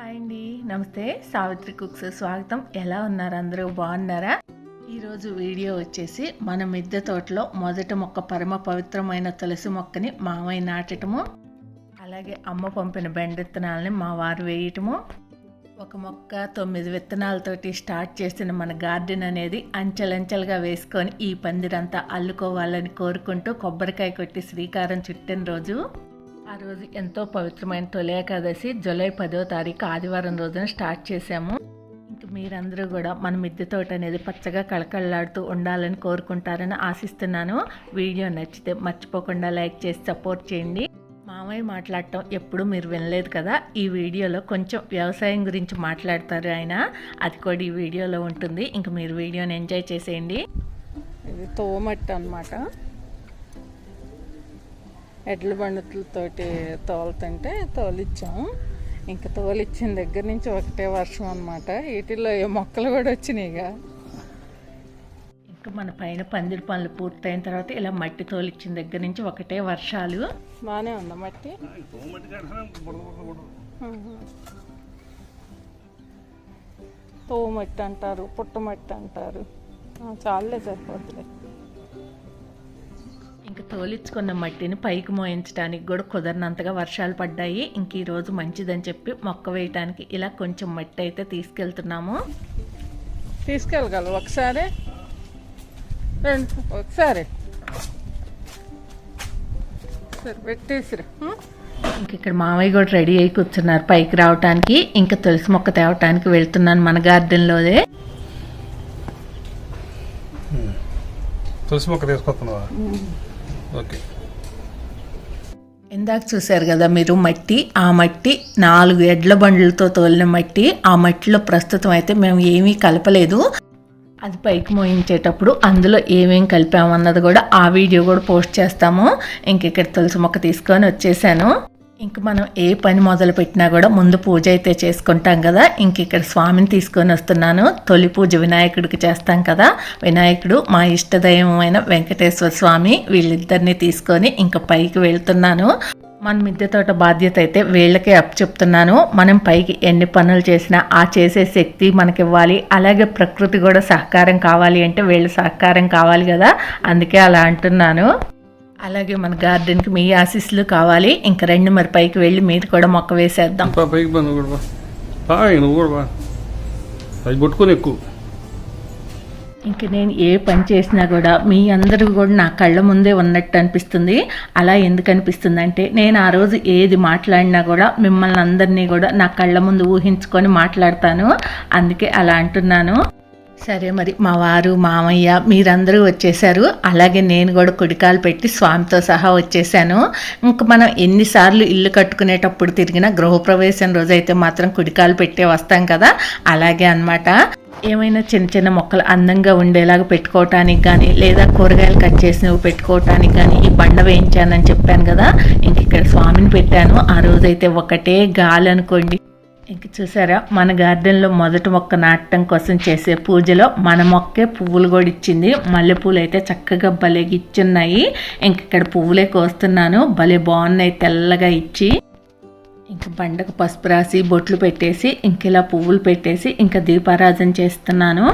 Hi అండి, నమస్తే. Savitri cooks స్వాగతం. ఎలా ఉన్నారు? అందరూ బాగున్నారా? ఈరోజు వీడియో వచ్చేసి మన మిద్దె తోటలో మొదటి మొక్క పరమ పవిత్రమైన తులసి మొక్కని మామయ్య నాటటము, అలాగే అమ్మ పంపిన బెండెత్తనాలని మా వారు వేయటము, ఒక మొక్క 9 విత్తనాలతోటి స్టార్ట్ చేసిన మన గార్డెన్ అనేది అంచెలంచెలుగా వేసుకొని ఈ పందిరంతా అల్లుకోవాలని కోరుకుంటూ కొబ్బరికాయ కొట్టి శ్రీకారం చుట్టిన రోజు. ఆ రోజు ఎంతో పవిత్రమైన తొలి ఏకాదశి జూలై 10వ తారీఖు ఆదివారం రోజున స్టార్ట్ చేశాము. ఇంక మీరందరూ కూడా మన మిద్దె తోట అనేది పచ్చగా కళకళలాడుతూ ఉండాలని కోరుకుంటారని ఆశిస్తున్నాను. వీడియో నచ్చితే మర్చిపోకుండా లైక్ చేసి సపోర్ట్ చేయండి. మామయ్య మాట్లాడటం ఎప్పుడు మీరు వినలేదు కదా, ఈ వీడియోలో కొంచెం వ్యవసాయం గురించి మాట్లాడతారు ఆయన, అది కూడా ఈ వీడియోలో ఉంటుంది. ఇంక మీరు వీడియోని ఎంజాయ్ చేసేయండి. ఇది తోమట్టు అన్నమాట. ఎడ్ల బండులతోటి తోలుతుంటే తోలిచ్చాము. ఇంకా తోలిచ్చిన దగ్గర నుంచి ఒకటే వర్షం అన్నమాట. వీటిల్లో ఏ మొక్కలు కూడా వచ్చినాయిగా. ఇంకా మన పైన పందిరి పనులు పూర్తయిన తర్వాత ఇలా మట్టి తోలిచ్చిన దగ్గర నుంచి ఒకటే వర్షాలు. బాగానే ఉందా మట్టి? తోమట్టి అంటారు, పుట్టమట్టి అంటారు. చాలే సరిపోతులే. ఇంకా తోలించుకున్న మట్టిని పైకి మోయించడానికి కూడా కుదరనంతగా వర్షాలు పడ్డాయి. ఇంక ఈరోజు మంచిదని చెప్పి మొక్క వేయటానికి ఇలా కొంచెం మట్టి అయితే తీసుకెళ్తున్నాము. తీసుకెళ్ళగలవు ఒకసారి ఒకసారి సరే పెట్టేసిరా. ఇంక ఇక్కడ మామయ్య కూడా రెడీ అయి కూర్చున్నారు పైకి రావటానికి. ఇంకా తులసి మొక్క తేవటానికి వెళ్తున్నాను మన గార్డెన్లోదే. తులసి మొక్క తీసుకొస్తున్నావా? ఓకే. ఇందాక చూశారు కదా మీరు మట్టి, ఆ మట్టి 4 ఎడ్ల బండ్లతో తోలిన మట్టి. ఆ మట్టిలో ప్రస్తుతం అయితే మేము ఏమీ కలపలేదు. అది పైకి మోయించేటప్పుడు అందులో ఏమేమి కలిపామన్నది కూడా ఆ వీడియో కూడా పోస్ట్ చేస్తాము. ఇంక ఇక్కడ తులసి మొక్క తీసుకొని వచ్చేసాను. ఇంక మనం ఏ పని మొదలు పెట్టినా కూడా ముందు పూజ అయితే చేసుకుంటాం కదా. ఇంక ఇక్కడ స్వామిని తీసుకొని వస్తున్నాను. తొలి పూజ వినాయకుడికి చేస్తాం కదా. వినాయకుడు మా ఇష్టదైవమైన వెంకటేశ్వర స్వామి, వీళ్ళిద్దరిని తీసుకొని ఇంకా పైకి వెళ్తున్నాను. మన మిద్దె తోట బాధ్యత అయితే వీళ్ళకే అప్పచెప్తున్నాను. మనం పైకి ఎన్ని పనులు చేసినా ఆ చేసే శక్తి మనకి ఇవ్వాలి. అలాగే ప్రకృతి కూడా సహకారం కావాలి అంటే వీళ్ళ సహకారం కావాలి కదా, అందుకే అలా అంటున్నాను. అలాగే మన గార్డెన్కి మీ ఆశీస్సులు కావాలి. ఇంకా రెండు మరి పైకి వెళ్ళి మీరు కూడా మొక్క వేసేద్దాం. ఇంక నేను ఏ పని చేసినా కూడా మీ అందరూ కూడా నా కళ్ళ ముందే ఉన్నట్టు అనిపిస్తుంది. అలా ఎందుకు అనిపిస్తుంది అంటే, నేను ఆ రోజు ఏది మాట్లాడినా కూడా మిమ్మల్ని అందరినీ కూడా నా కళ్ళ ముందు ఊహించుకొని మాట్లాడతాను, అందుకే అలా అంటున్నాను. సరే మరి మా వారు మామయ్య మీరందరూ వచ్చేసారు. అలాగే నేను కూడా కుడికాలు పెట్టి స్వామితో సహా వచ్చేసాను. ఇంక మనం ఎన్నిసార్లు ఇల్లు కట్టుకునేటప్పుడు తిరిగినా గృహప్రవేశం రోజు అయితే మాత్రం కుడికాలు పెట్టే వస్తాం కదా, అలాగే అన్నమాట. ఏమైనా చిన్న చిన్న మొక్కలు అందంగా ఉండేలాగా పెట్టుకోవటానికి కానీ, లేదా కూరగాయలు కట్ చేసినవి పెట్టుకోవటానికి కానీ ఈ బండ వేయించానని చెప్పాను కదా. ఇంక ఇక్కడ స్వామిని పెట్టాను. ఆ రోజైతే ఒకటే గాలి అనుకోండి. ఇంక చూసారా, మన గార్డెన్లో మొదటి మొక్క నాటడం కోసం చేసే పూజలో మన మొక్కే పువ్వులు కూడా ఇచ్చింది. మల్లెపూలు అయితే చక్కగా భలే ఇచ్చున్నాయి. ఇంక ఇక్కడ పువ్వులే కోస్తున్నాను. భలే బాగున్నాయి తెల్లగా ఇచ్చి. ఇంక బండకు పసుపు రాసి బొట్లు పెట్టేసి ఇంక ఇలా పువ్వులు పెట్టేసి ఇంకా దీపారాధన చేస్తున్నాను.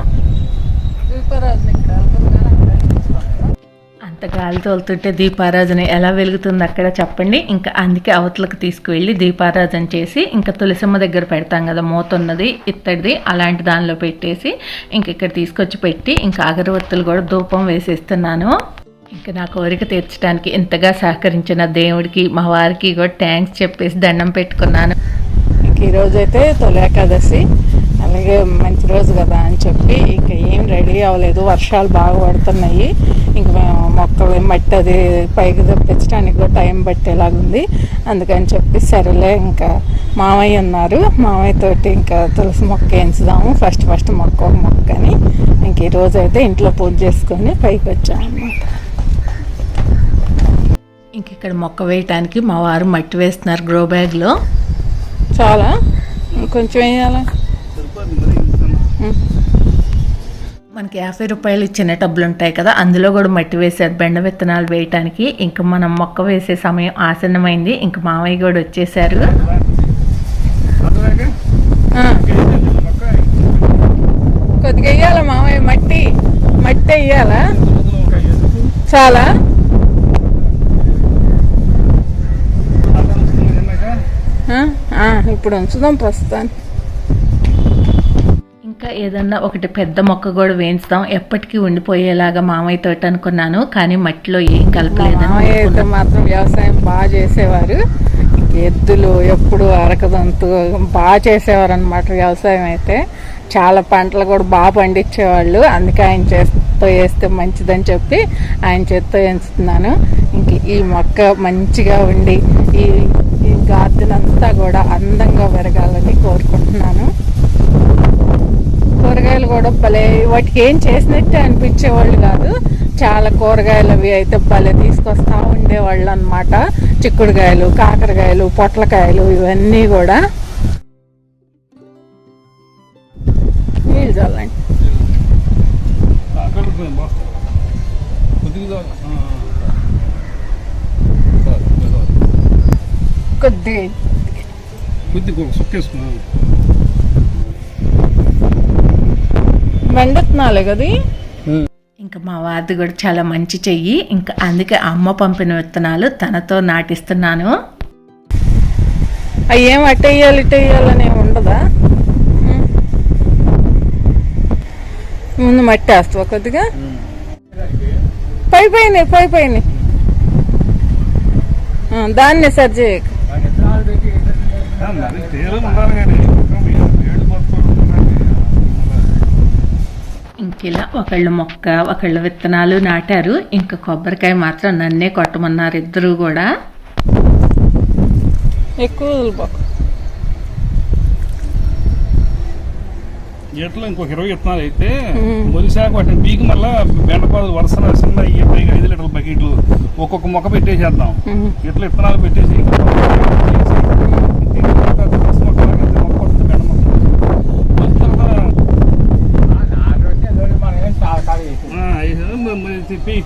అంత గాలి తోలుతుంటే దీపారాధన ఎలా వెలుగుతుంది అక్కడ చెప్పండి. ఇంకా అందుకే అవతలకు తీసుకువెళ్ళి దీపారాధన చేసి ఇంకా తులసమ్మ దగ్గర పెడతాం కదా, మూతున్నది ఇత్తడిది, అలాంటి దానిలో పెట్టేసి ఇంక ఇక్కడ తీసుకొచ్చి పెట్టి ఇంకా అగరవత్తులు కూడా ధూపం వేసేస్తున్నాను. ఇంకా నా కోరిక తీర్చడానికి ఇంతగా సహకరించిన దేవుడికి మా వారికి కూడా థ్యాంక్స్ చెప్పేసి దండం పెట్టుకున్నాను. ఇంక ఈరోజైతే తొలి ఏకాదశి, అలాగే మంచి రోజు కదా అని చెప్పి ఇంకా ఏం రెడీ అవ్వలేదు. వర్షాలు బాగా పడుతున్నాయి. ఇంక మేము మొక్కలు మట్టి అది పైకి తెప్పించడానికి కూడా టైం పట్టేలాగుంది. అందుకని చెప్పి సరేలే ఇంకా మామయ్య ఉన్నారు, మామయ్యతోటి ఇంకా తులసి మొక్క వేయించుదాము. ఫస్ట్ మొక్క ఒక మొక్కని ఇంక ఈరోజు అయితే ఇంట్లో పూజ చేసుకొని పైకి వచ్చాము అన్నమాట. ఇంక ఇక్కడ మొక్క వేయటానికి మా వారు మట్టి వేస్తున్నారు గ్రో బ్యాగ్లో. చాలా కొంచెం వేయాలా? మనకి 50 రూపాయలు చిన్న టబ్బులు ఉంటాయి కదా, అందులో కూడా మట్టి వేసారు బెండ విత్తనాలు వేయటానికి. ఇంకా మనం మొక్క వేసే సమయం ఆసన్నమైంది. ఇంక మామయ్య కూడా వచ్చేసారు. ఇట్టే ఇయ్యాలా? చాలా ఇప్పుడు ఉంచుదాం ప్రస్తుతానికి. ఇంకా ఏదన్నా ఒకటి పెద్ద మొక్క కూడా వేయించుదాం, ఎప్పటికీ ఉండిపోయేలాగా మామయ్య తోట అనుకున్నాను. కానీ మట్టిలో ఏం కలపలేదని. అయితే మాత్రం వ్యవసాయం బాగా చేసేవారు, ఎద్దులు ఎప్పుడు అరకదంతు బాగా చేసేవారు అనమాట. వ్యవసాయం అయితే చాలా పంటలు కూడా బాగా పండించేవాళ్ళు. అందుకే ఆయన చేత్తో వేస్తే మంచిదని చెప్పి ఆయన చేత్తో వేస్తున్నాను. ఇంక ఈ మొక్క మంచిగా ఉండి ఈ గార్డెన్ అంతా కూడా అందంగా పెరగాలని కోరుకుంటున్నాను. కూరగాయలు కూడా భలే, వాటికి ఏం చేసినట్టే అనిపించేవాళ్ళు కాదు. చాలా కూరగాయలు అవి అయితే భలే తీసుకొస్తా ఉండేవాళ్ళు అనమాట. చిక్కుడుకాయలు, కాకరకాయలు, పొట్లకాయలు ఇవన్నీ కూడా. నీళ్ళు చల్లండి. మెండుతున్నాలే కదా. ఇంకా మా వారిది కూడా చాలా మంచి చెయ్యి. ఇంకా అందుకే అమ్మ పంపిన విత్తనాలు తనతో నాటిస్తున్నాను. అవి ఏం అట్టేయాలి ఇట్టేయాలని ఉండదా? ముందు మట్టి వేస్తావా కొద్దిగా? పైపోయినాయి దాన్నే సరి చేయక. ఇంకిలా ఒకళ్ళు మొక్క ఒకళ్ళు విత్తనాలు నాటారు. ఇంకా కొబ్బరికాయ మాత్రం నన్నే కొట్టమన్నారు ఇద్దరు కూడా. ఎక్కువ ఎట్లా ఇంకొక 20 విత్తనాలు అయితే మొలిసాక వాటిని పీకి మళ్ళా బెండపాలు వరుసన చిన్న 5 లీటర్ల బకెట్లు ఒక్కొక్క మొక్క పెట్టేసేద్దాం. ఇట్లా విత్తనాలు పెట్టేసి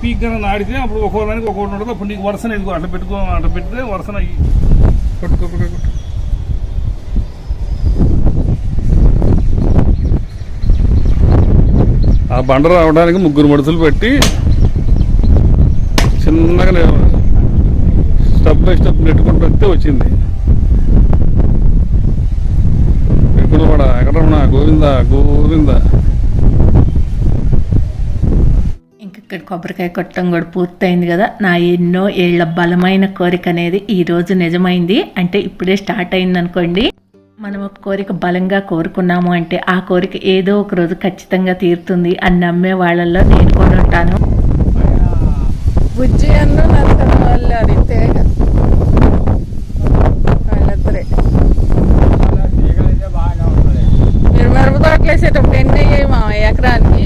పీక్ నాడితే అప్పుడు ఒక్కోదానికి ఒక్కొక్కటి ఉంటుంది. అప్పుడు నీకు వరుసన ఎదుగు అట్లా పెడితే వరుసన కొట్టుకో. ఆ బండ రావడానికి 3 మడుసులు పెట్టి చిన్నగా స్టెప్ బై స్టెప్ నెట్టుకుంటూ వస్తే వచ్చింది. ఎక్కడ కూడా ఎక్కడ గోవిందా. ఇక్కడ కొబ్బరికాయ కొట్టడం కూడా పూర్తయింది కదా. నా ఎన్నో ఏళ్ల బలమైన కోరిక అనేది ఈరోజు నిజమైంది. అంటే ఇప్పుడే స్టార్ట్ అయింది అనుకోండి. మనం ఒక కోరిక బలంగా కోరుకున్నాము అంటే ఆ కోరిక ఏదో ఒక రోజు ఖచ్చితంగా తీరుతుంది అని నమ్మే వాళ్ళల్లో నేను కూడా ఉంటాను. బుజ్జి అన్న వాళ్ళిద్దరే మీరు మిరప తోటలు వేసేటప్పుడు ఎన్ని అయ్యాయి మా ఎకరానికి?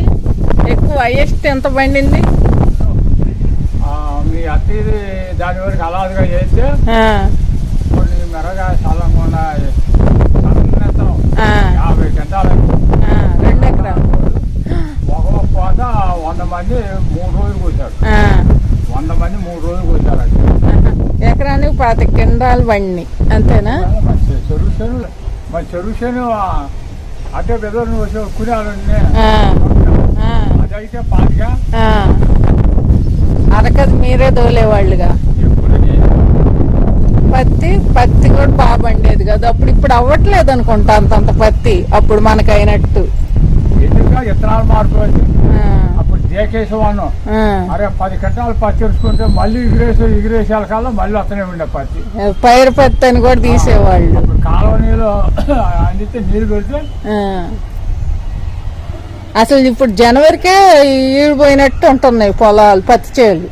ఎక్కువ హైయెస్ట్ ఎంత పండింది? మీ అత్తిది దాని వరకు అలాదుగా చేస్తే కొన్ని మెరగా చల్లంగా 50 గంటలు 2 ఎకరాలు. ఒక పోత 100 మంది 3 రోజులు కూర్చారు. 100 మంది 3 రోజులు కూర్చారు. ఎకరానికి 10 క్వింటాలు పండి అంతేనా? చెరువు చేను అంటే పెద్ద కురాలు అదైతే 5 అరకది మీరే దోలేవాళ్ళుగా. పత్తి కూడా బాగా పండేది కదా అప్పుడు. ఇప్పుడు అవ్వట్లేదు అనుకుంటా అంతంత పత్తి అప్పుడు మనకు అయినట్టు. ఎందుకు విత్తనాలు మార్పు అప్పుడు దేకేసేవాను. అరే 10 గంటలు పత్తి తెరుచుకుంటే మళ్ళీ ఎగిరేసాల కాలం మళ్ళీ వస్తూనే ఉండే పత్తి. పైరు పత్తి అని కూడా తీసేవాళ్ళు. కాలనీలో అందితే నీళ్ళు పెడితే అసలు ఇప్పుడు జనవరికే ఈడిపోయినట్టు ఉంటున్నాయి పొలాలు, పత్తి చేలు.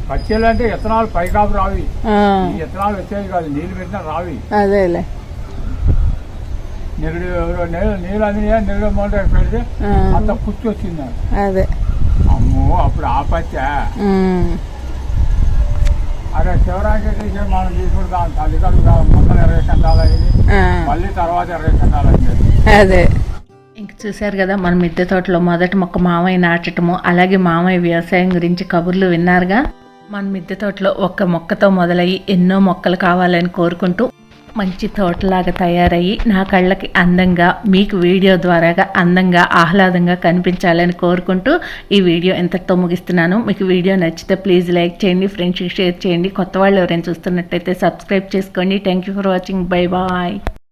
పచ్చేలు అంటే విత్తనాలు పైకాపు రావి. విత్తనాలు వచ్చేది కాదు, నీళ్ళు పెట్టినా రావి. అదేలే నీళ్ళు అందినా నీళ్ళు మొదట పెడితే అంత పుచ్చి వచ్చింది. అదే అమ్మో అప్పుడు ఆ పచ్చ. అరే శివరాంకి మనం తీసుకుంటాం. అది కాదు మొత్తం 20 గంటలు అయింది. మళ్ళీ తర్వాత 20 గంటలు అయింది. అదే ఇంక చూశారు కదా మన మిద్దె తోటలో మొదటి మొక్క మామయ్య నాటటము, అలాగే మామయ్య వ్యవసాయం గురించి కబుర్లు విన్నారుగా. మన మిద్దె తోటలో ఒక్క మొక్కతో మొదలయ్యి ఎన్నో మొక్కలు కావాలని కోరుకుంటూ మంచి తోటలాగా తయారయ్యి నా కళ్ళకి అందంగా మీకు వీడియో ద్వారాగా అందంగా ఆహ్లాదంగా కనిపించాలని కోరుకుంటూ ఈ వీడియో ఎంతటితో ముగిస్తున్నాను. మీకు వీడియో నచ్చితే ప్లీజ్ లైక్ చేయండి, ఫ్రెండ్స్కి షేర్ చేయండి. కొత్త వాళ్ళు ఎవరైనా చూస్తున్నట్టయితే సబ్స్క్రైబ్ చేసుకోండి. Thank you for watching. Bye bye.